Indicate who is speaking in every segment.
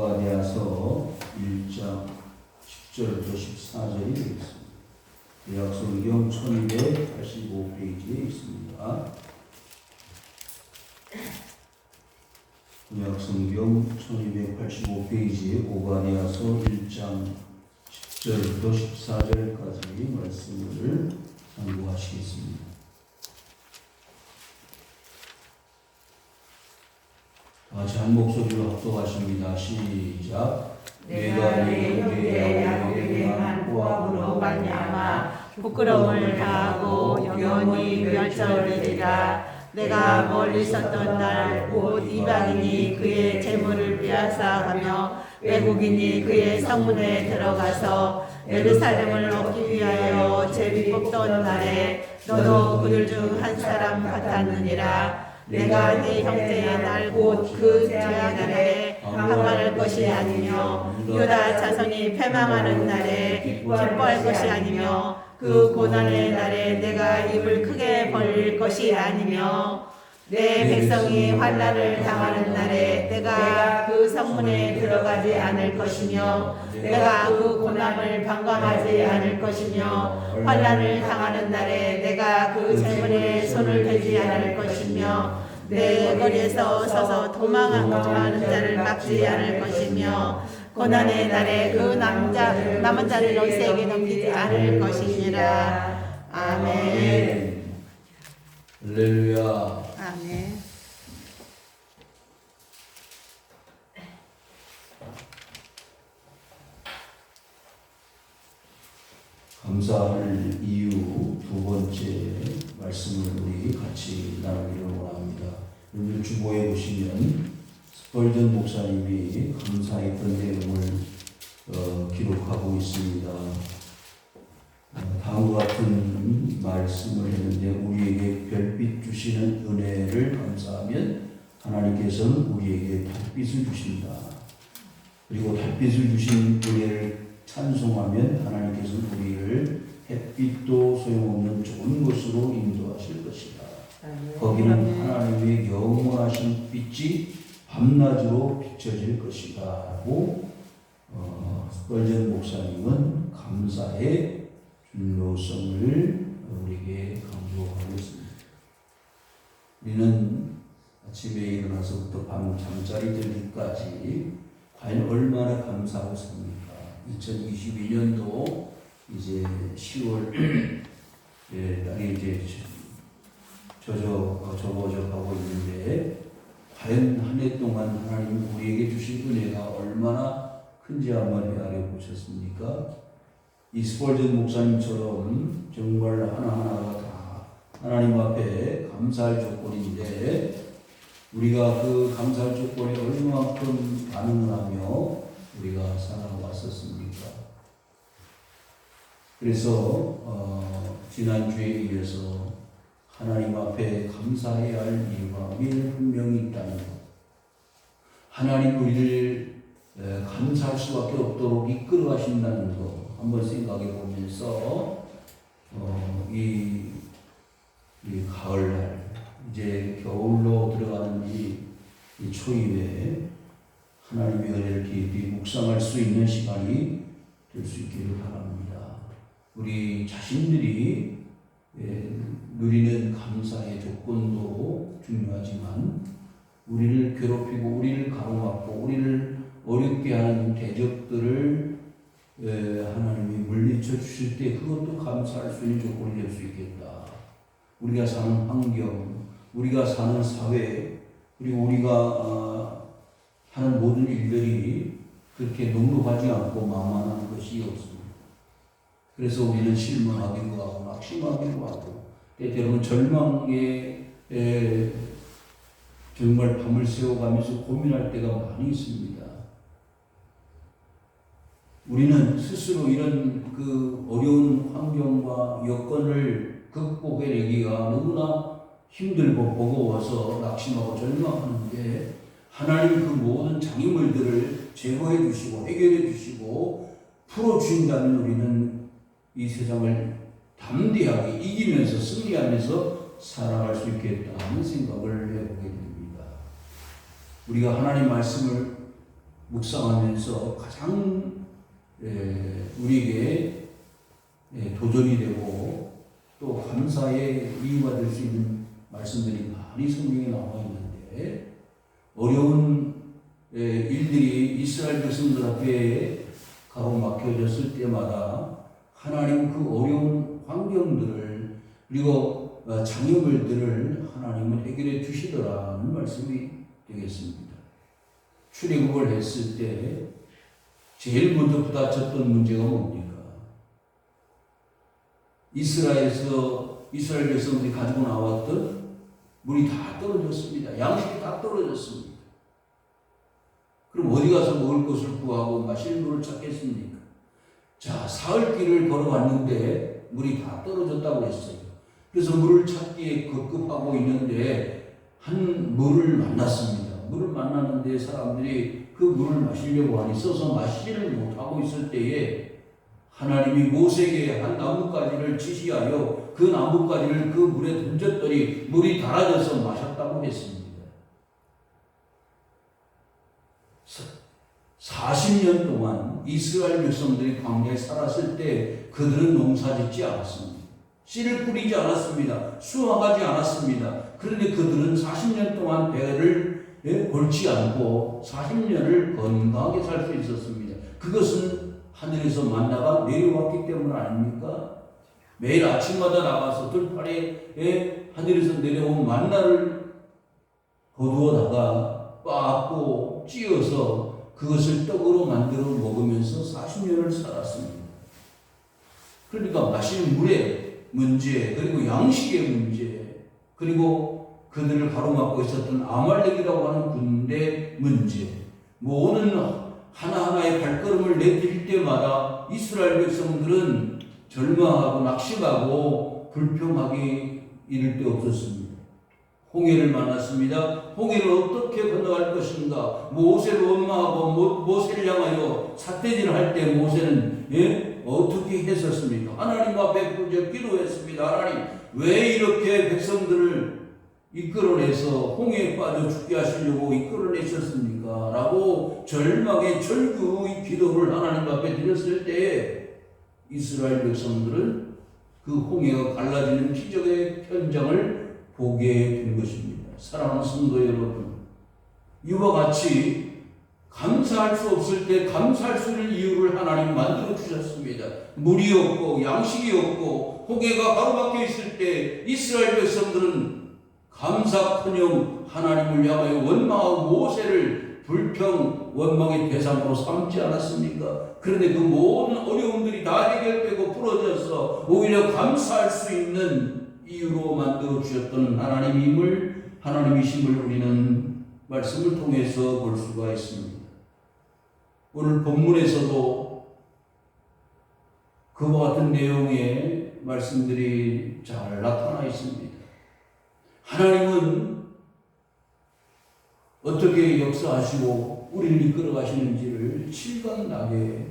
Speaker 1: 고가랴서 1장 10절부터 14절이 되겠습니다. 구약성경 1285페이지에 있습니다. 구약성경 1285페이지에 고가랴서 1장 10절부터 14절까지 말씀을 참고하시겠습니다. 다시 한 목소리로 합독하십니다. 시작.
Speaker 2: 내가 내 형제 야곱에게 한 고함으로 말미암아 부끄러움을 당하고 영원히 멸절되리라. 내가 멀리 있었던 날 곧 이방인이 그의 재물을 빼앗아가며 외국인이 그의 성문에 들어가서 예루살렘을 얻기 위하여 제비 뽑던 날에 너도 그들 중 한 사람 같았느니라. 내가 내 형제의 날 곧 그 죄악 날에 항만할 것이 아니며 유다 자손이 패망하는 날에 기뻐할 것이 아니며 그 고난의 날에 내가 입을 크게 벌릴 것이 아니며 내 백성이 환난을 당하는 날에 내가 그 성문에 들어가지 않을 것이며 내가 그 고난을 방관하지 않을 것이며 환난을 당하는 날에 내가 그 재물에 손을 대지 않을 것이며 내 거리에서 서서 도망하는 자를 막지 않을 것이며 고난의 날에 그 남은 자를 너희에게 넘기지 않을 것이니라. 아멘.
Speaker 1: 할렐루야.
Speaker 2: 아멘.
Speaker 1: 감사할 이유 두 번째 말씀을 우리 같이 나누기를 원합니다. 오늘 주보에 보시면 스펄전 목사님이 감사했던 내용을 기록하고 있습니다. 다음과 같은 말씀을 했는데 우리에게 별빛 주시는 은혜를 감사하면 하나님께서는 우리에게 달빛을 주신다. 그리고 달빛을 주신 은혜를 찬송하면 하나님께서는 우리를 햇빛도 소용없는 좋은 곳으로 인도하실 것이다. 거기는 하나님의 영원하신 빛이 밤낮으로 비춰질 것이다 하고 스펄전 목사님은 감사의 중요성을 우리에게 강조하고 있습니다. 우리는 아침에 일어나서부터 밤 잠자리 들기까지 과연 얼마나 감사하고 삽니까? 2022년도 이제 10월 날이 이제 접어져가고 있는데 과연 한 해 동안 하나님 우리에게 주신 은혜가 얼마나 큰지 한번 헤아려 보셨습니까? 이 스펄전 목사님처럼 정말 하나하나가 다 하나님 앞에 감사할 조건인데 우리가 그 감사할 조건에 얼마만큼 반응을 하며 우리가 살아왔었습니까? 그래서 지난주에 이어서 하나님 앞에 감사해야 할 이유가 분명히 있다는 것, 하나님 우리를 감사할 수밖에 없도록 이끌어 가신다는 것 한번 생각해 보면서 이 가을날 이제 겨울로 들어가는 이 초입에 하나님의 은혜를 깊이 묵상할 수 있는 시간이 될 수 있기를 바랍니다. 우리 자신들이 누리는 감사의 조건도 중요하지만 우리를 괴롭히고 우리를 가로막고 우리를 어렵게 하는 대적들을 하나님이 물리쳐 주실 때 그것도 감사할 수 있는 조건이 될 수 있겠다. 우리가 사는 환경, 우리가 사는 사회, 그리고 우리가 하는 모든 일들이 그렇게 넉넉하지 않고 만만한 것이 없습니다. 그래서 우리는 실망하기도 하고 낙심하기도 하고 때때로는 절망에 정말 밤을 새워가면서 고민할 때가 많이 있습니다. 우리는 스스로 이런 그 어려운 환경과 여건을 극복해내기가 너무나 힘들고 버거워서 낙심하고 절망하는데 하나님 그 모든 장애물들을 제거해 주시고 해결해 주시고 풀어주신다면 우리는 이 세상을 담대하게 이기면서 승리하면서 살아갈 수 있겠다 하는 생각을 해보게 됩니다. 우리가 하나님 말씀을 묵상하면서 가장 우리에게 도전이 되고 또 감사의 이유가 될 수 있는 말씀들이 많이 성경에 나와 있는데, 어려운 일들이 이스라엘 백성들 앞에 가로막혀졌을 때마다 하나님 그 어려운 환경들을 그리고 장애물들을 하나님은 해결해 주시더라는 말씀이 되겠습니다. 출애굽을 했을 때 제일 먼저 부딪혔던 문제가 뭡니까? 이스라엘 백성들이 가지고 나왔던 물이 다 떨어졌습니다. 양식이 다 떨어졌습니다. 그럼 어디 가서 먹을 것을 구하고 마실 물을 찾겠습니까? 자, 사흘길을 걸어왔는데 물이 다 떨어졌다고 했어요. 그래서 물을 찾기에 급급하고 있는데 한 물을 만났습니다. 물을 만났는데 사람들이 그 물을 마시려고 하니 써서 마시지를 못하고 있을 때에 하나님이 모세에게 한 나뭇가지를 지시하여 그 나뭇가지를 그 물에 던졌더니 물이 달아져서 마셨다고 했습니다. 40년 동안 이스라엘 백성들이 광야에 살았을 때 그들은 농사짓지 않았습니다. 씨를 뿌리지 않았습니다. 수확하지 않았습니다. 그런데 그들은 40년 동안 배를 골지 않고 40년을 건강하게 살 수 있었습니다. 그것은 하늘에서 만나가 내려왔기 때문 아닙니까? 매일 아침마다 나가서 들판에 하늘에서 내려온 만나를 거두어다가 빻고 찧어서 그것을 떡으로 만들어 먹으면서 40년을 살았습니다. 그러니까 마실 물의 문제, 그리고 양식의 문제, 그리고 그들을 가로막고 있었던 아말렉이라고 하는 군대 문제, 모든 하나하나의 발걸음을 내딜 때마다 이스라엘 백성들은 절망하고 낙심하고 불평하기 이를 데 없었습니다. 홍해를 만났습니다. 홍해를 어떻게 건너갈 것인가? 모세를 원망하고 모세를 향하여 삿대질을 할 때 모세는 어떻게 했었습니까? 하나님 앞에 기도했습니다. 하나님, 왜 이렇게 백성들을 이끌어내서 홍해에 빠져 죽게 하시려고 이끌어내셨습니까? 라고 절망의 절규의 기도를 하나님 앞에 드렸을 때에 이스라엘 백성들은 그 홍해가 갈라지는 기적의 현장을 보게 된 것입니다. 사랑하는 성도 여러분, 이와 같이 감사할 수 없을 때 감사할 수 있는 이유를 하나님 만들어 주셨습니다. 물이 없고 양식이 없고 홍해가 가로막혀 있을 때 이스라엘 백성들은 감사커녕 하나님을 향하여 원망하고 모세를 불평 원망의 대상으로 삼지 않았습니까? 그런데 그 모든 어려움들이 다 해결되고 풀어져서 오히려 감사할 수 있는 이유로 만들어 주셨던 하나님이심을 우리는 말씀을 통해서 볼 수가 있습니다. 오늘 본문에서도 그와 같은 내용의 말씀들이 잘 나타나 있습니다. 하나님은 어떻게 역사하시고 우리를 이끌어 가시는지를 실감나게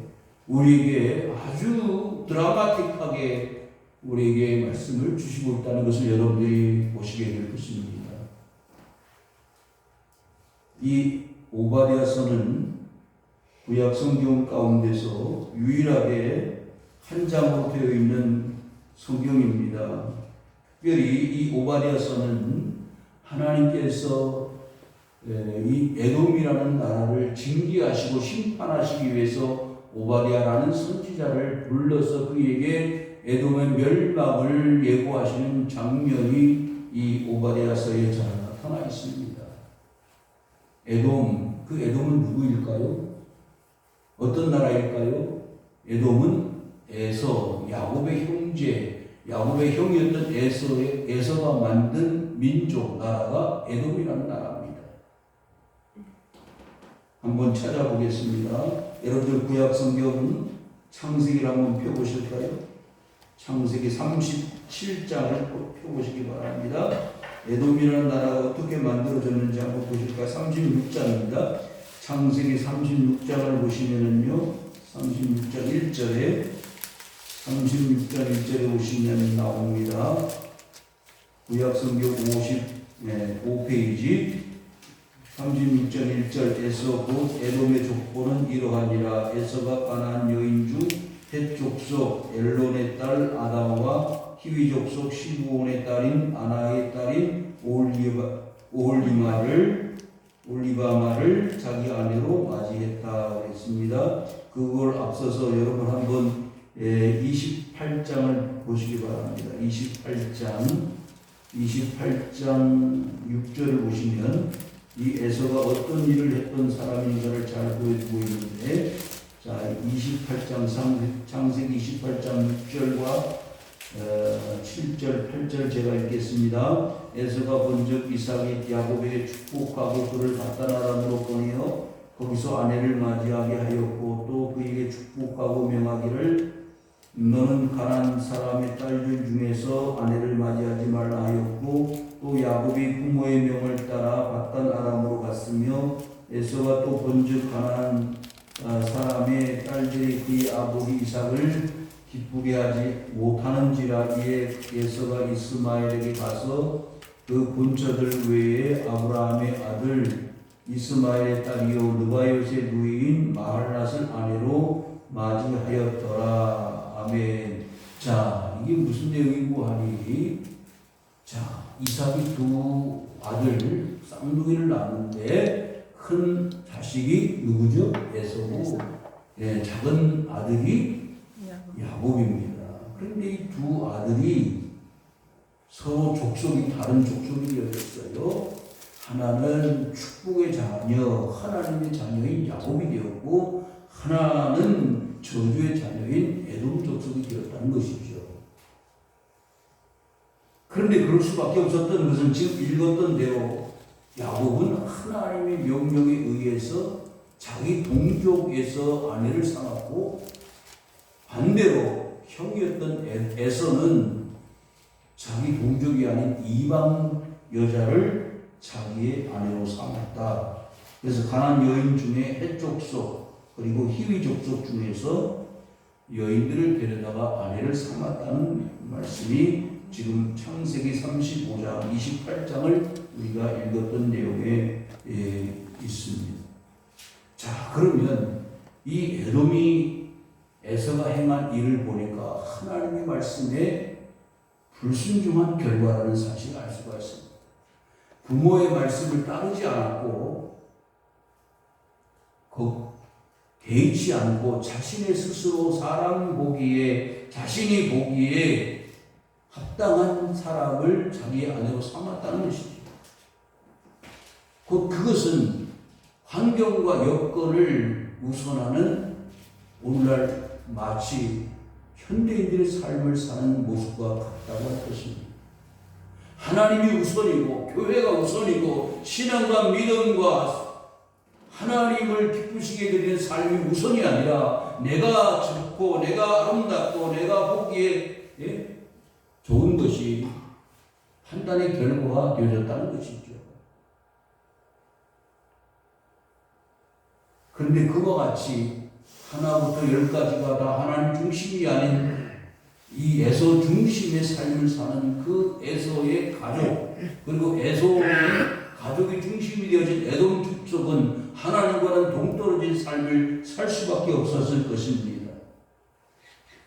Speaker 1: 우리에게 아주 드라마틱하게 우리에게 말씀을 주시고 있다는 것을 여러분들이 보시게 될 것입니다. 이 오바댜서는 구약 성경 가운데서 유일하게 한 장으로 되어 있는 성경입니다. 특별히 이 오바댜서는 하나님께서 이 에돔이라는 나라를 징계하시고 심판하시기 위해서 오바댜라는 선지자를 불러서 그에게 에돔의 멸망을 예고하시는 장면이 이 오바댜서에 잘 나타나 있습니다. 에돔, 그 에돔은 누구일까요? 어떤 나라일까요? 에돔은 에서, 야곱의 형제, 야곱의 형이었던 에서가 만든 민족, 나라가 에돔이라는 나라입니다. 한번 찾아보겠습니다. 여러분들 구약 성경은 창세기를 한번 펴보실까요? 창세기 37장을 펴보시기 바랍니다. 에돔이라는 나라가 어떻게 만들어졌는지 한번 보실까요? 36장입니다. 창세기 36장을 보시면은요, 36장 1절에 보시면 나옵니다. 구약 성경 55페이지 36장 1절에서 곧 에돔의 족보는 이러하니라. 에서가 가나안 여인 중 헷 족속 엘론의 딸 아다와 히위 족속 시브온의 딸인 아나의 딸인 올리바마를 자기 아내로 맞이했다 했습니다. 그걸 앞서서 여러분 한번 28장을 보시기 바랍니다. 28장 6절을 보시면 이 에서가 어떤 일을 했던 사람인가를 잘 보여주고 있는데, 자 28장 창세기 28장 6절과 7절 8절 제가 읽겠습니다. 에서가 본즉 이삭이 야곱에게 축복하고 그를 바다나람으로 보내어 거기서 아내를 맞이하게 하였고 또 그에게 축복하고 명하기를 너는 가나안 사람의 딸들 중에서 아내를 맞이하지 말라 하였고 또 야곱이 부모의 명을 따라 바단 아람으로 갔으며 에서가 또 본즉 가나안 사람의 딸들이 그의 아버지 이삭을 기쁘게 하지 못하는지라. 이에 에서가 이스마엘에게 가서 그 본처들 외에 아브라함의 아들 이스마엘의 딸이요 느바요의 누이인 마할랏을 아내로 맞이하였더라. 아멘. 자, 이게 무슨 내용이고 하니, 자, 이삭이 두 아들 쌍둥이를 낳았는데 큰 자식이 누구죠? 에서고, 작은 아들이 야곱입니다. 그런데 이 두 아들이 서로 족속이 다른 족속이 되었어요. 하나는 축복의 자녀, 하나님의 자녀인 야곱이 되었고 하나는 저주의 자녀인 에돔 족속이 되었다는 것이죠. 그런데 그럴 수밖에 없었던 것은 지금 읽었던 대로 야곱은 하나님의 명령에 의해서 자기 동족에서 아내를 삼았고 반대로 형이었던 에서는 자기 동족이 아닌 이방 여자를 자기의 아내로 삼았다. 그래서 가나안 여인 중에 헷 족속 그리고 히위 족속 중에서 여인들을 데려다가 아내를 삼았다는 말씀이 지금 창세기 35장 28장을 우리가 읽었던 내용에 있습니다. 자, 그러면 이 에돔이 에서가 행한 일을 보니까 하나님의 말씀에 불순종한 결과라는 사실을 알 수가 있습니다. 부모의 말씀을 따르지 않았고 개의치 않고 자신의 스스로 사람 보기에 자신이 보기에 합당한 사람을 자기의 아내로 삼았다는 것이죠. 그것은 환경과 여건을 우선하는 오늘날 마치 현대인들의 삶을 사는 모습과 같다고 할 것입니다. 하나님이 우선이고 교회가 우선이고 신앙과 믿음과 하나님을 기쁘시게 드리는 삶이 우선이 아니라 내가 좋고 내가 아름답고 내가 보기에 좋은 것이 판단의 결과가 되어졌다는 것이죠. 그런데 그와 같이 하나부터 10까지가 다 하나님 중심이 아닌 이 에서 중심의 삶을 사는 그 에서의 가족, 그리고 에서의 가족의 중심이 되어진 에돔 족속은 하나님과는 동떨어진 삶을 살 수밖에 없었을 것입니다.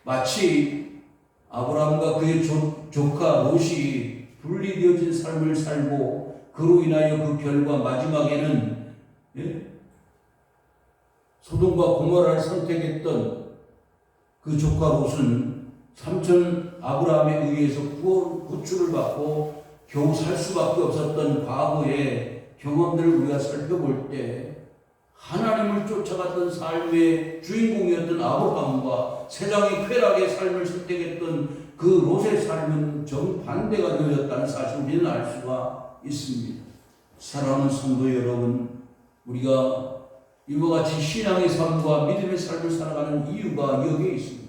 Speaker 1: 마치 아브라함과 그의 조카 롯이 분리되어진 삶을 살고 그로 인하여 그 결과 마지막에는 소돔과 고모라를 선택했던 그 조카 롯은 삼촌 아브라함에 의해서 구출을 받고 겨우 살 수밖에 없었던 과거의 경험들을 우리가 살펴볼 때 하나님을 쫓아갔던 삶의 주인공이었던 아브라함과 세상의 쾌락의 삶을 선택했던 그 롯의 삶은 정반대가 되어졌다는 사실을 우리는 알 수가 있습니다. 사랑하는 성도 여러분, 우리가 이와 같이 신앙의 삶과 믿음의 삶을 살아가는 이유가 여기에 있습니다.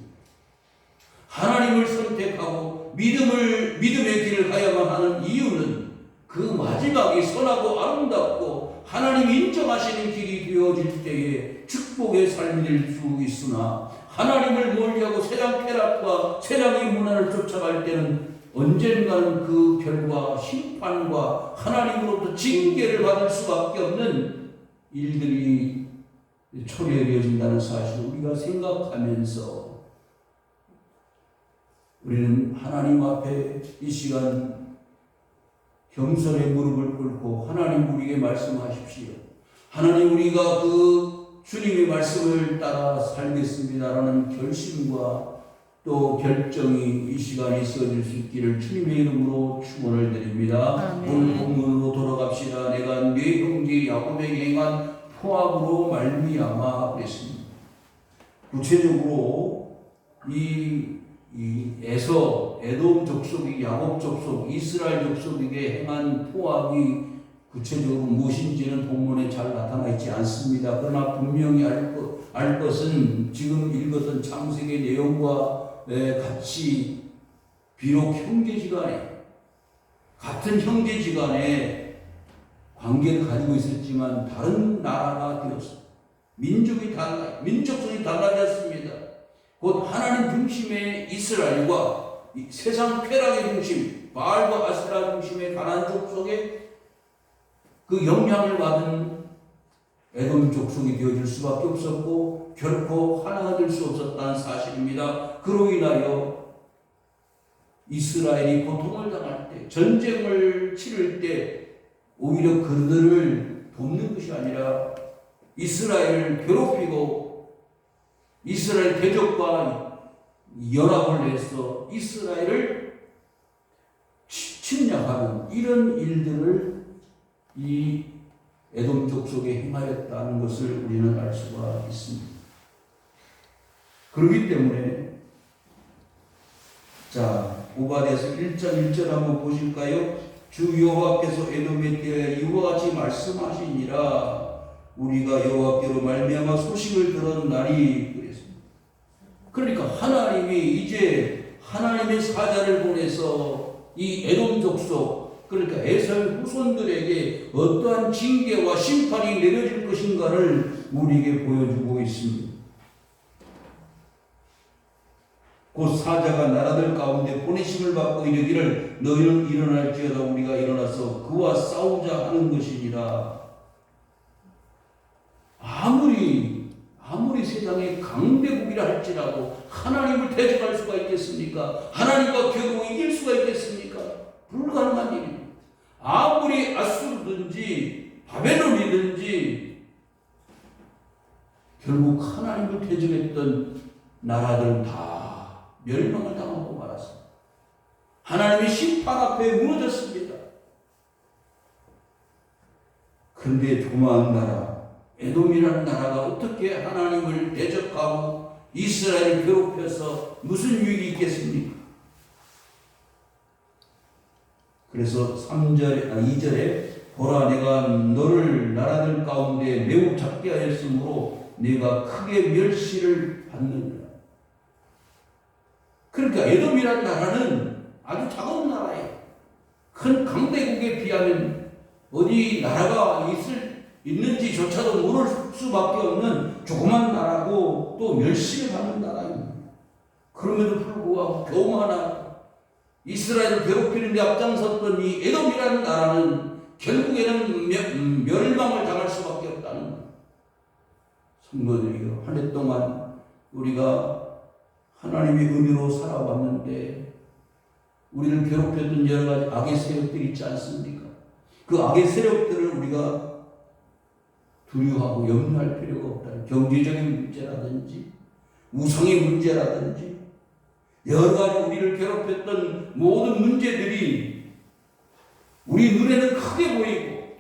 Speaker 1: 하나님을 선택하고 믿음의 길을 가야만 하는 이유는 그 마지막이 선하고 아름답고 하나님이 인정하시는 길이 되어질 때에 축복의 삶이 될 수 있으나 하나님을 멀리하고 세상 쾌락과 세상의 문화를 쫓아갈 때는 언젠가는 그 결과 심판과 하나님으로부터 징계를 받을 수밖에 없는 일들이 초래되어진다는 사실을 우리가 생각하면서 우리는 하나님 앞에 이 시간 겸손의 무릎을 꿇고 하나님 우리에게 말씀하십시오. 하나님 우리가 그 주님의 말씀을 따라 살겠습니다라는 결심과 또 결정이 이 시간에 있어질 수 있기를 주님의 이름으로 축원을 드립니다. 오늘 본문으로 돌아갑시다. 내가 네 형제 야곱에게 행한 포악으로 말미암아 그랬습니다. 구체적으로 이 에서 에돔 족속이 야곱 족속 이스라엘 족속에게 행한 포악이 구체적으로 무엇인지는 본문에 잘 나타나 있지 않습니다. 그러나 분명히 알 것은 지금 읽었던 창세기 내용과 같이 비록 형제지간에 같은 형제지간에 관계를 가지고 있었지만 다른 나라가 되었습니다. 민족성이 달라졌습니다. 곧 하나님 중심의 이스라엘과 세상 쾌락의 중심 바알과 아세라 중심의 가나안 족속의 그 영향을 받은 에돔 족속이 되어질 수밖에 없었고 결코 하나가 될 수 없었다는 사실입니다. 그로 인하여 이스라엘이 고통을 당할 때 전쟁을 치를 때 오히려 그들을 돕는 것이 아니라 이스라엘을 괴롭히고 이스라엘 대적과 연합을 해서 이스라엘을 침략하는 이런 일들을 이 에돔 족속에 행하였다는 것을 우리는 알 수가 있습니다. 그렇기 때문에 자 오바댜서 1장 1절 한번 보실까요? 주 여호와께서 에돔에 대하여 이와 같이 말씀하시니라. 우리가 여호와께로 말미암아 소식을 들었나니 그랬습니다. 그러니까 하나님이 이제 하나님의 사자를 보내서 이 에돔 족속 그러니까 에사의 후손들에게 어떠한 징계와 심판이 내려질 것인가를 우리에게 보여주고 있습니다. 곧 사자가 나라들 가운데 보내심을 받고 이르기를 너희는 일어날지어다 우리가 일어나서 그와 싸우자 하는 것이니라. 아무리 세상에 강대국이라 할지라도 하나님을 대적할 수가 있겠습니까? 하나님과 겨우 이길 수가 있겠습니까? 불가능한 일입니다. 아무리 아수르든지 바벨론이든지 결국 하나님을 대적했던 나라들은 다 멸망을 당하고 말았습니다. 하나님의 심판 앞에 무너졌습니다. 그런데 조그마한 나라 에돔이라는 나라가 어떻게 하나님을 대적하고 이스라엘을 괴롭혀서 무슨 유익이 있겠습니까? 그래서 2절에 보라 내가 너를 나라들 가운데 매우 작게 하였으므로 네가 크게 멸시를 받는다. 그러니까 에돔이라는 나라는 아주 작은 나라예요. 큰 강대국에 비하면 어디 나라가 있는지조차도 모를 수밖에 없는 조그만 나라고 또 멸시를 받는 나라입니다. 그럼에도 불구하고 겨우 하나 이스라엘을 괴롭히는 데 앞장섰던 이 에돔이라는 나라는 결국에는 멸망을 당할 수밖에 없다는 성도들이요. 한 해 동안 우리가 하나님의 은혜로 살아왔는데 우리를 괴롭혔던 여러 가지 악의 세력들이 있지 않습니까? 그 악의 세력들을 우리가 두려워하고 염려할 필요가 없다. 경제적인 문제라든지 우상의 문제라든지 여러 가지 우리를 괴롭혔던 모든 문제들이 우리 눈에는 크게 보이고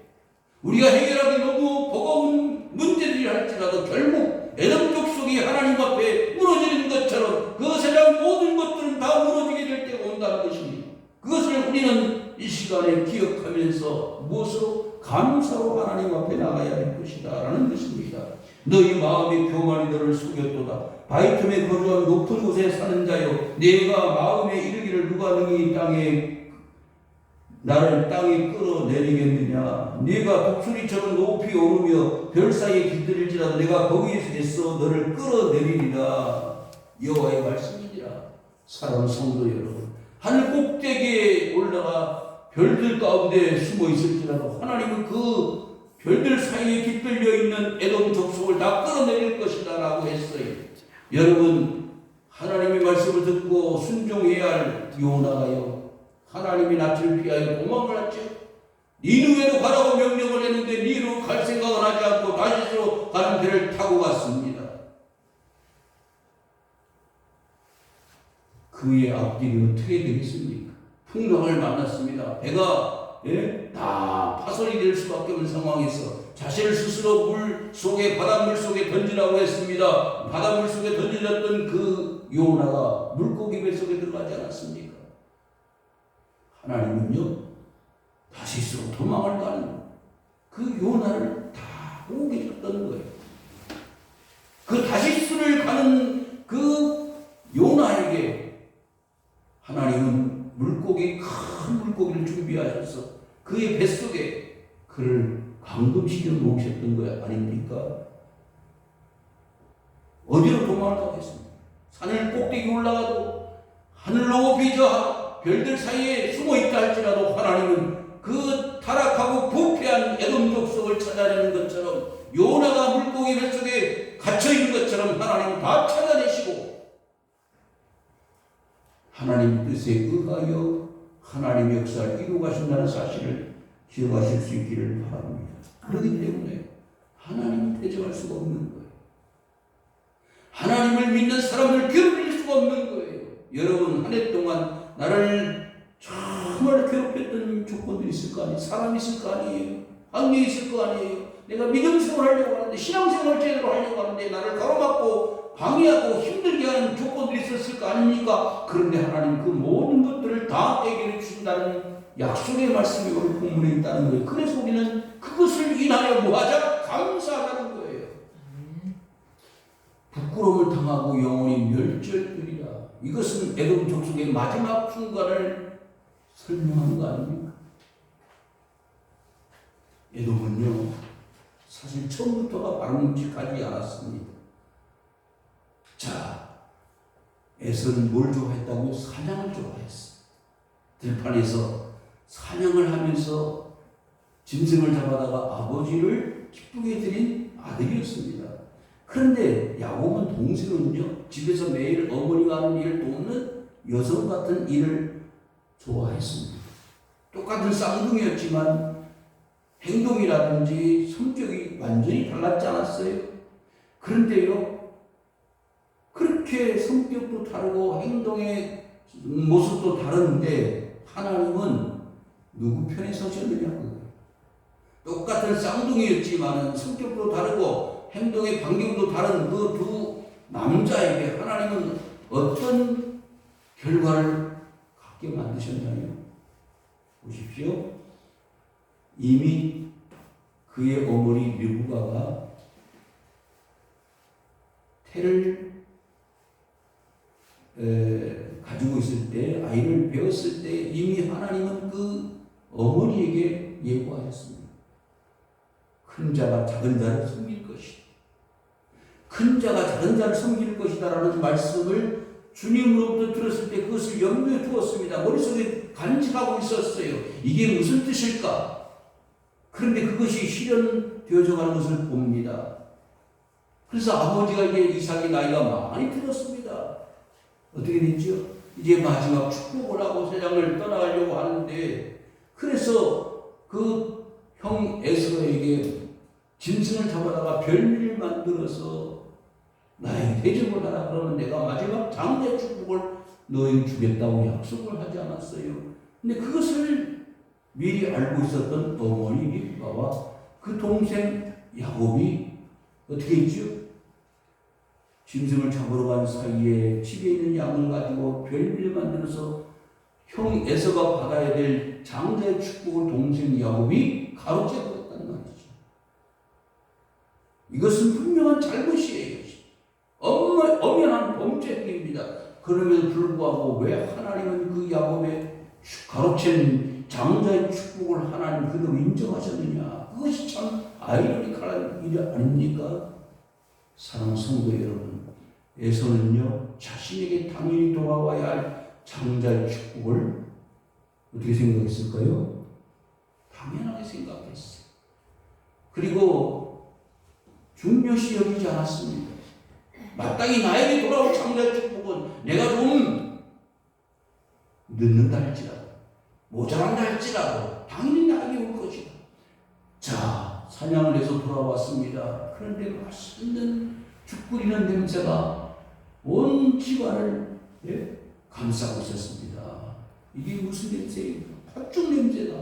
Speaker 1: 우리가 해결하기 너무 버거운 문제들이 할지라도 결국 에돔 족속이 하나님 앞에 무너지는 것처럼 그 세상 모든 것들은 다 무너지게 될 때가 온다는 것입니다. 그것을 우리는 이 시간에 기억하면서 무엇으로 감사로 하나님 앞에 나가야 할 것이다 라는 것입니다. 너희 마음의 교만이 너를 속였도다. 바위 틈에 거주한 높은 곳에 사는 자여 네가 마음에 이르기를 누가 능히 나를 땅에 끌어내리겠느냐. 네가 독수리처럼 높이 오르며 별 사이에 깃들일지라도 내가 거기에서 너를 끌어내리리라. 여호와의 말씀이니라. 사랑하는 성도 여러분, 하늘 꼭대기에 올라가 별들 가운데 숨어 있을지라도 하나님은 그 별들 사이에 깃들려 있는 에돔 족속을 다 끌어내릴 것이다 라고 했어요. 여러분, 하나님의 말씀을 듣고 순종해야 할 요나가요, 하나님의 낯을 피하여 도망을 했죠. 니느웨로 가라고 명령을 했는데 니느웨로 갈 생각은 하지 않고 다시스로 가는 배를 타고 갔습니다. 그의 앞길이 어떻게 되겠습니까? 풍랑을 만났습니다. 배가 다 파손이 될 수밖에 없는 상황에서 자신을 스스로 물 속에, 바닷물 속에 던지라고 했습니다. 바닷물 속에 던져졌던 그 요나가 물고기 뱃속에 들어가지 않았습니까? 하나님은요, 다시스로 도망을 가는 그 요나를 다 보고 계셨던 거예요. 그 다시스를 가는 그 요나에게 하나님은 큰 물고기를 준비하셔서 그의 뱃속에 그를 감금시켜 놓으셨던 거 아닙니까? 어디로 도망을 가겠습니까? 산을 꼭대기 올라가도 하늘 높이 저 별들 사이에 숨어 있다 할지라도 하나님은 그 타락하고 부패한 에돔 족속을 찾아내는 것처럼, 요나가 물고기 뱃속에 갇혀있는 것처럼 하나님은 다 찾아내시고 하나님 뜻에 의하여 하나님의 역사를 이루가신다는 사실을 기억하실 수 있기를 바랍니다. 그렇기 때문에 하나님을 대적할 수가 없는 거예요. 하나님을 믿는 사람을 괴롭힐 수가 없는 거예요. 여러분, 한 해 동안 나를 정말 괴롭혔던 조건들이 있을 거 아니에요? 사람이 있을 거 아니에요? 환경이 있을 거 아니에요? 내가 믿음생활 하려고 하는데, 신앙생활 제대로 하려고 하는데 나를 가로막고 방해하고 힘들게 하는 조건들이 있었을 거 아닙니까? 그런데 하나님 그 모든 것들을 다 해결해 주신다는 약속의 말씀이 오늘 본문에 있다는 거예요. 그래서 우리는 그것을 인하여 뭐하자? 감사하다는 거예요. 부끄러움을 당하고 영원히 멸절되리라. 이것은 에돔 족속의 마지막 순간을 설명하는 거 아닙니까? 에돔은요, 사실 처음부터가 바람직하지 않았습니다. 자, 에서는 뭘 좋아했다고요? 사냥을 좋아했어. 들판에서 사냥을 하면서 짐승을 잡아다가 아버지를 기쁘게 드린 아들이었습니다. 그런데 야곱은 동생은요, 집에서 매일 어머니가 하는 일을 돕는 여성 같은 일을 좋아했습니다. 똑같은 쌍둥이였지만 행동이라든지 성격이 완전히 달랐지 않았어요? 그런데요, 그렇게 성격도 다르고 행동의 모습도 다른데 하나님은 누구 편에 서셨느냐고요. 똑같은 쌍둥이였지만 성격도 다르고 행동의 반경도 다른 그 두 남자에게 하나님은 어떤 결과를 갖게 만드셨나요? 보십시오. 이미 그의 어머니 르브가가 태를 가지고 있을 때, 아이를 배웠을 때 이미 하나님은 그 어머니에게 예고하셨습니다. 큰 자가 작은 자를 섬길 것이다. 큰 자가 작은 자를 섬길 것이다라는 말씀을 주님으로부터 들었을 때 그것을 염두에 두었습니다. 머릿속에 간직하고 있었어요. 이게 무슨 뜻일까? 그런데 그것이 실현되어져 가는 것을 봅니다. 그래서 아버지가 이제 이삭의 나이가 많이 들었습니다. 어떻게 됐죠? 이제 마지막 축복을 하고 세상을 떠나가려고 하는데, 그래서 그 형 에서에게 짐승을 잡아다가 별미를 만들어서 나에게 대접을 하라. 그러면 내가 마지막 장대 축복을 너에게 주겠다고 약속을 하지 않았어요. 근데 그것을 미리 알고 있었던 어머니 리브가와 그 동생 야곱이 어떻게 했죠? 짐승을 잡으러 간 사이에 집에 있는 양을 가지고 별미를 만들어서 형 에서가 받아야 될 장자의 축복을 동생 야곱이 가로채버렸단 말이죠. 이것은 분명한 잘못이에요. 엄연한 범죄입니다. 그럼에도 불구하고 왜 하나님은 그 야곱의 가로챈 장자의 축복을 하나님 그대로 인정하셨느냐? 그것이 참 아이러니컬한 일 아닙니까? 사랑하는 성도 여러분, 에서는요, 자신에게 당연히 돌아와야 할 장자의 축복을 어떻게 생각했을까요? 당연하게 생각했어요. 그리고 중요시 여기지 않았습니다. 마땅히 나에게 돌아올 장자의 축복은 내가 좀 늦는다 할지라도, 모자란다 할지라도 당연히 나에게 올 것이다. 자, 사냥을 해서 돌아왔습니다. 그런데 맛있는 죽 끓이는 냄새가 온 집안을 감싸고 있었습니다. 이게 무슨 냄새예요? 팥죽 냄새다.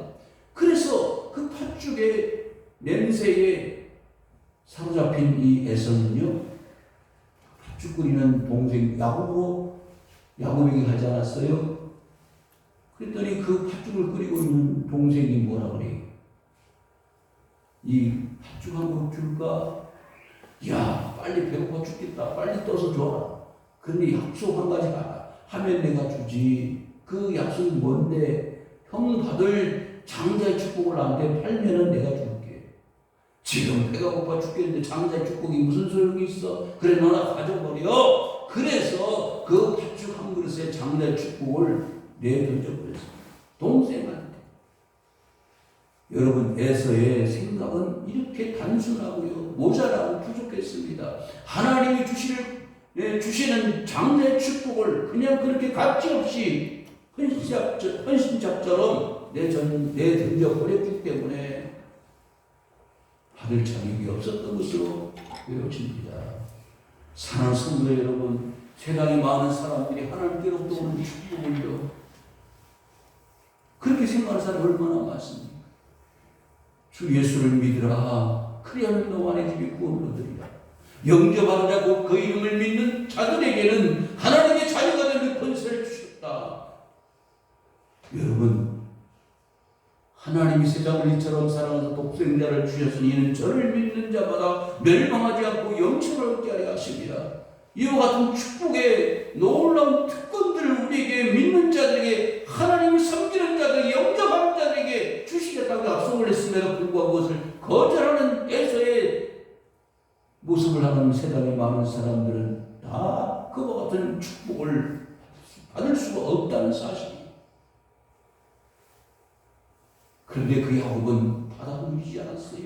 Speaker 1: 그래서 그 팥죽의 냄새에 사로잡힌 이 에서는요, 팥죽 끓이는 동생 야곱에게 가지 않았어요? 그랬더니 그 팥죽을 끓이고 있는 동생이 뭐라 그래요? 이 팥죽 한 그릇 줄까? 야, 빨리 배고파 죽겠다. 빨리 떠서 줘라. 근데 약속 한 가지 하면 내가 주지. 그 약속이 뭔데? 형 받을 장자의 축복을 나한테 팔면은 내가 줄게. 지금 배가 고파 죽겠는데 장자의 축복이 무슨 소용이 있어? 그래, 너나 가져버려. 그래서 그 팥죽 한 그릇에 장자의 축복을 내던져버렸어. 동생한테. 여러분, 에서의 생각은 이렇게 단순하고요, 모자라고 부족했습니다. 하나님이 주시는 장자의 축복을 그냥 그렇게 가치없이 헌신작처럼 내던져 버렸기 때문에 받을 자격이 없었던 것으로 보여집니다. 사랑하는 성도 여러분, 세상에 많은 사람들이 하나님께로부터 오는 축복을요, 그렇게 생각하는 사람이 얼마나 많습니까? 주 예수를 믿으라. 그리하면 너와 내 집이 구원을 얻으리라. 영접하느라고 그 이름을 믿는 자들에게는 하나님의 자녀가 되는 권세를 주셨다. 여러분, 하나님이 세상을 이처럼 사랑하사 독생자를 주셨으니 이는 저를 믿는 자마다 멸망하지 않고 영생을 얻게 하려 하십니다. 이와 같은 축복의 놀라운 특권들을 우리에게 믿는 자들에게, 하나님을 섬기는 자들에게, 영접하는 자들에게 주시겠다고 약속을 했음에도 불구하고 그것을 거절하는 에서의 모습을 하는 세상의 많은 사람들은 다 그와 같은 축복을 받을 수가 없다는 사실이에요. 그런데 그 야곱은 받아들이지 않았어요.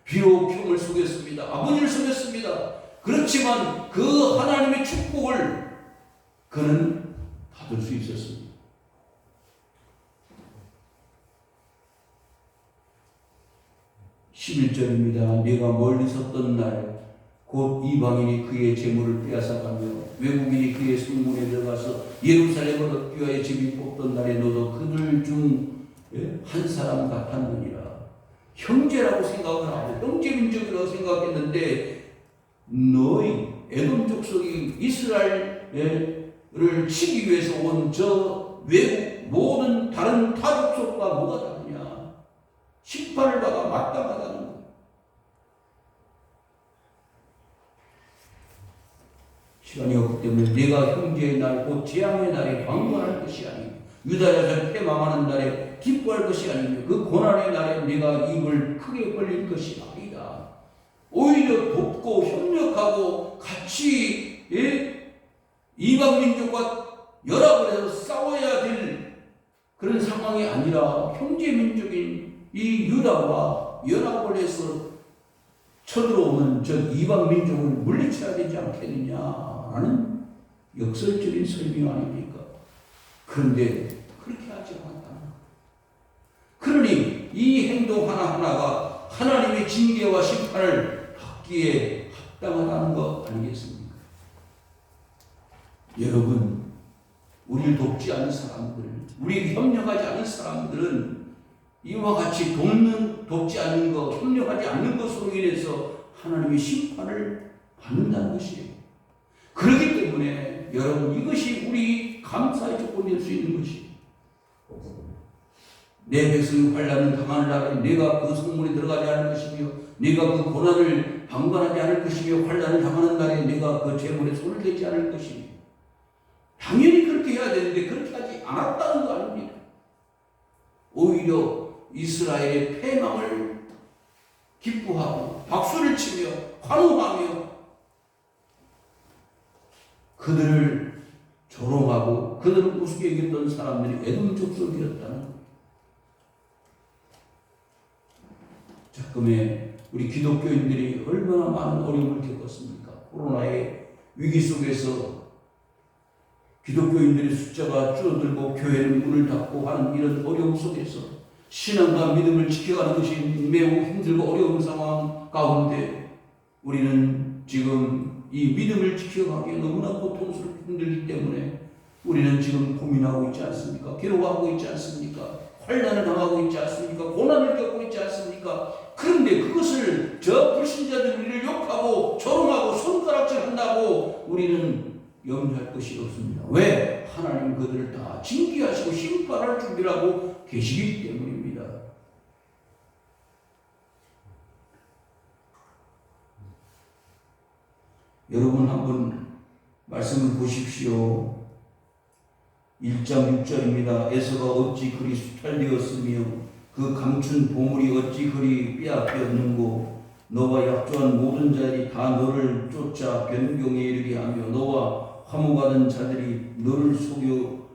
Speaker 1: 비록 형을 속였습니다. 아버지를 속였습니다. 그렇지만 그 하나님의 축복을 그는 받을 수 있었습니다. 11절입니다. 내가 멀리 섰던 날 곧 이방인이 그의 재물을 빼앗아가며 외국인이 그의 성문에 들어가서 예루살렘을 얻기 위하여 집이 뽑던 날에 너도 그들 중 한 사람 같았느니라. 형제라고 생각을 하고 형제 민족이라고 생각했는데, 너희 에돔 족속이 이스라엘을 치기 위해서 온 저 외국 모든 다른 타 족속과 뭐가 다르냐? 심판을 받아 마땅하다는 거예요. 시간이 없기 때문에 내가 형제의 날 곧 재앙의 날에 방관할 것이 아니고 유다 자손 패망하는 날에 기뻐할 것이 아니며 그 고난의 날에 내가 입을 크게 벌릴 것이 아니다. 오히려 돕고 협력하고 같이 이방 민족과 연합을 해서 싸워야 될 그런 상황이 아니라 형제 민족인 이 유다와 연합을 해서 쳐들어오는 저 이방 민족을 물리쳐야 되지 않겠느냐라는 역설적인 설명 아닙니까? 그런데 그렇게 하지 않았다. 그러니 이 행동 하나하나가 하나님의 징계와 심판을 받기에 합당하다는 것 아니겠습니까? 여러분, 우리를 돕지 않은 사람들, 우리에게 협력하지 않은 사람들은 이와 같이 돕지 않는 것, 협력하지 않는 것으로 인해서 하나님의 심판을 받는다는 것이에요. 그렇기 때문에 여러분, 이것이 우리 감사의 조건이 될 수 있는 것이에요. 내 백성이 환난을 당하는 날에 내가 그 성문에 들어가지 않을 것이며 내가 그 고난을 방관하지 않을 것이며 환난을 당하는 날에 내가 그 재물에 손을 대지 않을 것이며, 당연히 그렇게 해야 되는데 그렇게 하지 않았다는 거 아닙니까? 오히려 이스라엘의 패망을 기뻐하고 박수를 치며 환호하며 그들을 조롱하고 그들은 우습게 여겼던 사람들이 에돔 족속이었다는 거예요. 작금에 우리 기독교인들이 얼마나 많은 어려움을 겪었습니까? 코로나의 위기 속에서 기독교인들의 숫자가 줄어들고 교회는 문을 닫고 하는 이런 어려움 속에서 신앙과 믿음을 지켜가는 것이 매우 힘들고 어려운 상황 가운데 우리는 지금 이 믿음을 지켜가기에 너무나 고통스럽고 힘들기 때문에 우리는 지금 고민하고 있지 않습니까? 괴로워하고 있지 않습니까? 환난을 당하고 있지 않습니까? 고난을 겪고 있지 않습니까? 그런데 그것을 저 불신자들 우리를 욕하고 조롱하고 손가락질한다고 우리는 염려할 것이 없습니다. 왜? 하나님 그들을 다 징계하시고 심판할 준비를 하고 계시기 때문입니다. 여러분 한번 말씀을 보십시오. 1장 6절입니다. 에서가 어찌 그리 수탈되었으며 그 감춘 보물이 어찌 그리 빼앗겼는고 너와 약조한 모든 자들이 다 너를 쫓아 변경에 이르게 하며 너와 화목하던 자들이 너를 속여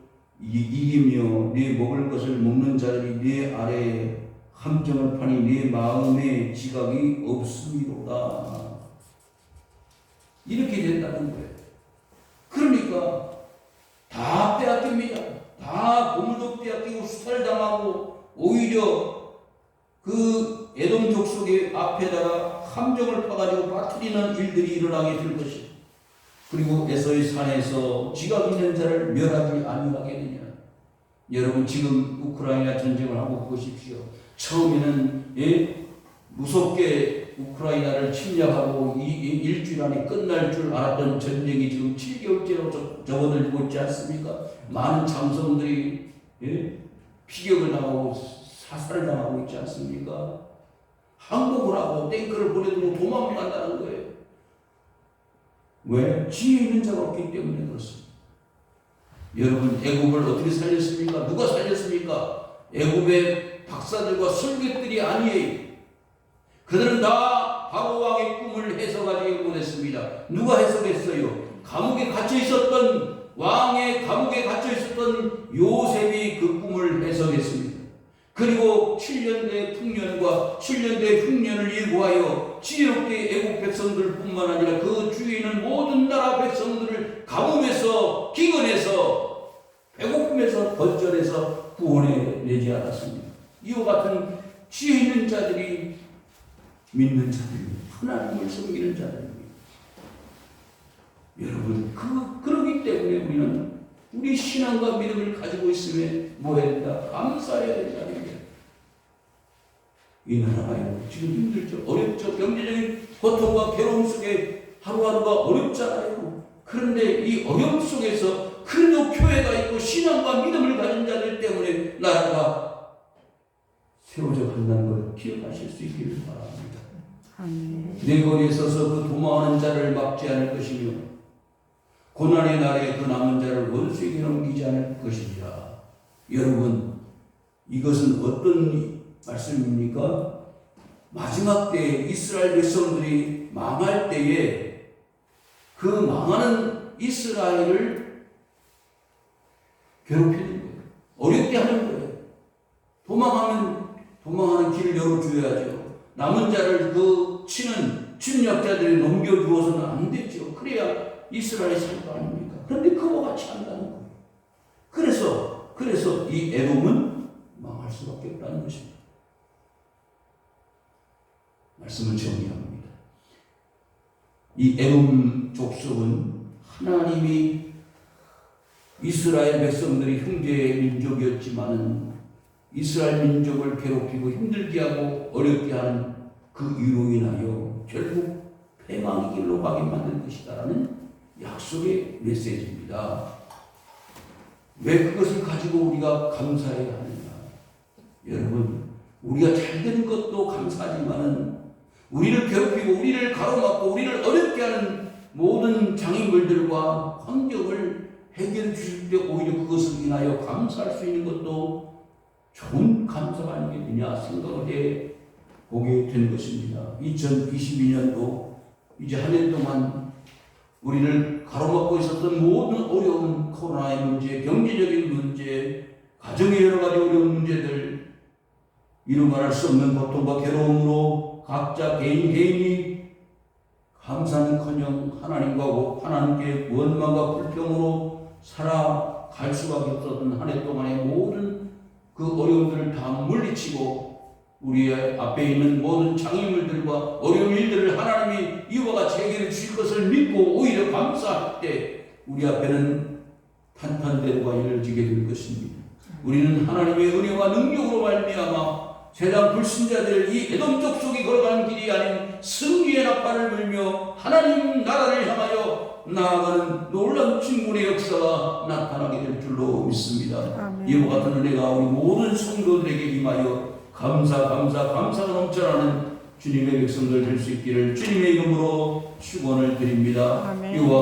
Speaker 1: 이기며 네 먹을 것을 먹는 자들이 네 아래에 함정을 파니 네 마음에 지각이 없음이로다. 이렇게 된다는 거예요. 그러니까 다 빼앗깁니다. 다 보물도 빼앗기고 수탈당하고 오히려 그 에돔 족속의 앞에다가 함정을 파가지고 빠뜨리는 일들이 일어나게 될 것이고 그리고 에서의 산에서 지각 있는 자를 멸하지 아니하게 되냐. 여러분 지금 우크라이나 전쟁을 한번 보십시오. 처음에는 무섭게 우크라이나를 침략하고 일주일 안에 끝날 줄 알았던 전쟁이 지금 7개월째로 접어들고 있지 않습니까? 많은 장성들이 피격을 당하고 사살을 당하고 있지 않습니까? 항복을 하고 탱크를 보내두고 도망을 간다는 거예요. 왜? 지혜 있는 자가 없기 때문에 그렇습니다. 여러분 애굽을 어떻게 살렸습니까? 누가 살렸습니까? 애굽의 박사들과 설교들이 아니에요. 그들은 다 바로 왕의 꿈을 해석하지 못했습니다. 누가 해석했어요? 감옥에 갇혀 있었던 왕의 감옥에 갇혀 있었던 요셉이 그 꿈을 해석했습니다. 그리고 7년대 풍년과 7년대 흉년을 예고하여 지혜롭게 애국 백성들뿐만 아니라 그 주위에 있는 모든 나라 백성들을 가뭄에서 기근에서 배고픔에서 번절해서 구원해 내지 않았습니다. 이와 같은 지혜 있는 자들이 믿는 자들입니다. 하나님을 섬기는 자들입니다. 여러분 그러기 때문에 우리는 우리 신앙과 믿음을 가지고 있으면 뭐 해야 된다? 감사해야 된다는 거예요. 이 나라가요 지금 힘들죠. 어렵죠. 경제적인 고통과 괴로움 속에 하루하루가 어렵잖아요. 그런데 이 어려움 속에서 그래도 교회가 있고 신앙과 믿음을 가진 자들 때문에 나라가 세워져 간다는 걸 기억하실 수 있기를 바랍니다. 내 거리에 서서 그 도망하는 자를 막지 않을 것이며 고난의 날에 그 남은 자를 원수에게 넘기지 않을 것이니라. 여러분 이것은 어떤 말씀입니까? 마지막 때에 이스라엘 백성들이 망할 때에 그 망하는 이스라엘을 괴롭히는 거예요. 어렵게 하는 거예요. 도망하는 길을 열어줘야죠. 남은 자를 그 치는 침략자들이 넘겨주어서는 안 되죠. 그래야 이스라엘이 살 거 아닙니까? 그런데 그와 같이 한다는 거예요. 그래서 이 에돔은 망할 수밖에 없다는 것입니다. 말씀을 정리합니다. 이 에돔 족속은 하나님이 이스라엘 백성들이 형제의 민족이었지만은 이스라엘 민족을 괴롭히고 힘들게 하고 어렵게 하는 그 이유로 인하여 결국 패망의 길로 가게 만들 것이다라는 약속의 메시지입니다. 왜 그것을 가지고 우리가 감사해야 하는가? 여러분, 우리가 잘 되는 것도 감사하지만은 우리를 괴롭히고 우리를 가로막고 우리를 어렵게 하는 모든 장애물들과 환경을 해결해 주실 때 오히려 그것을 인하여 감사할 수 있는 것도 좋은 감사가 아니겠느냐 생각을 해 보게 된 것입니다. 2022년도 이제 한 해 동안 우리를 가로막고 있었던 모든 어려운 코로나의 문제, 경제적인 문제, 가정의 여러 가지 어려운 문제들, 이루 말할 수 없는 고통과 괴로움으로 각자 개인이 감사는커녕 하나님께 원망과 불평으로 살아갈 수밖에 없었던 한 해 동안의 모든 그 어려움들을 다 물리치고 우리 앞에 있는 모든 장애물들과 어려운 일들을 하나님이 이와 같이 해결해 주실 것을 믿고 오히려 감사할 때 우리 앞에는 탄탄대로가 이루어지게 될 것입니다. 우리는 하나님의 은혜와 능력으로 말미암아 세상 불신자들 이 에돔 족속이 걸어가는 길이 아닌 승리의 나팔을 불며 하나님 나라를 향하여 나아가는 놀라운 충분의 역사가 나타나게 될 줄로 믿습니다.
Speaker 2: 아멘.
Speaker 1: 이와 같은 은혜가 우리 모든 성도들에게 임하여 감사가 넘쳐나는 주님의 백성들 될 수 있기를 주님의 이름으로 축원을 드립니다.
Speaker 2: 아멘.
Speaker 1: 이와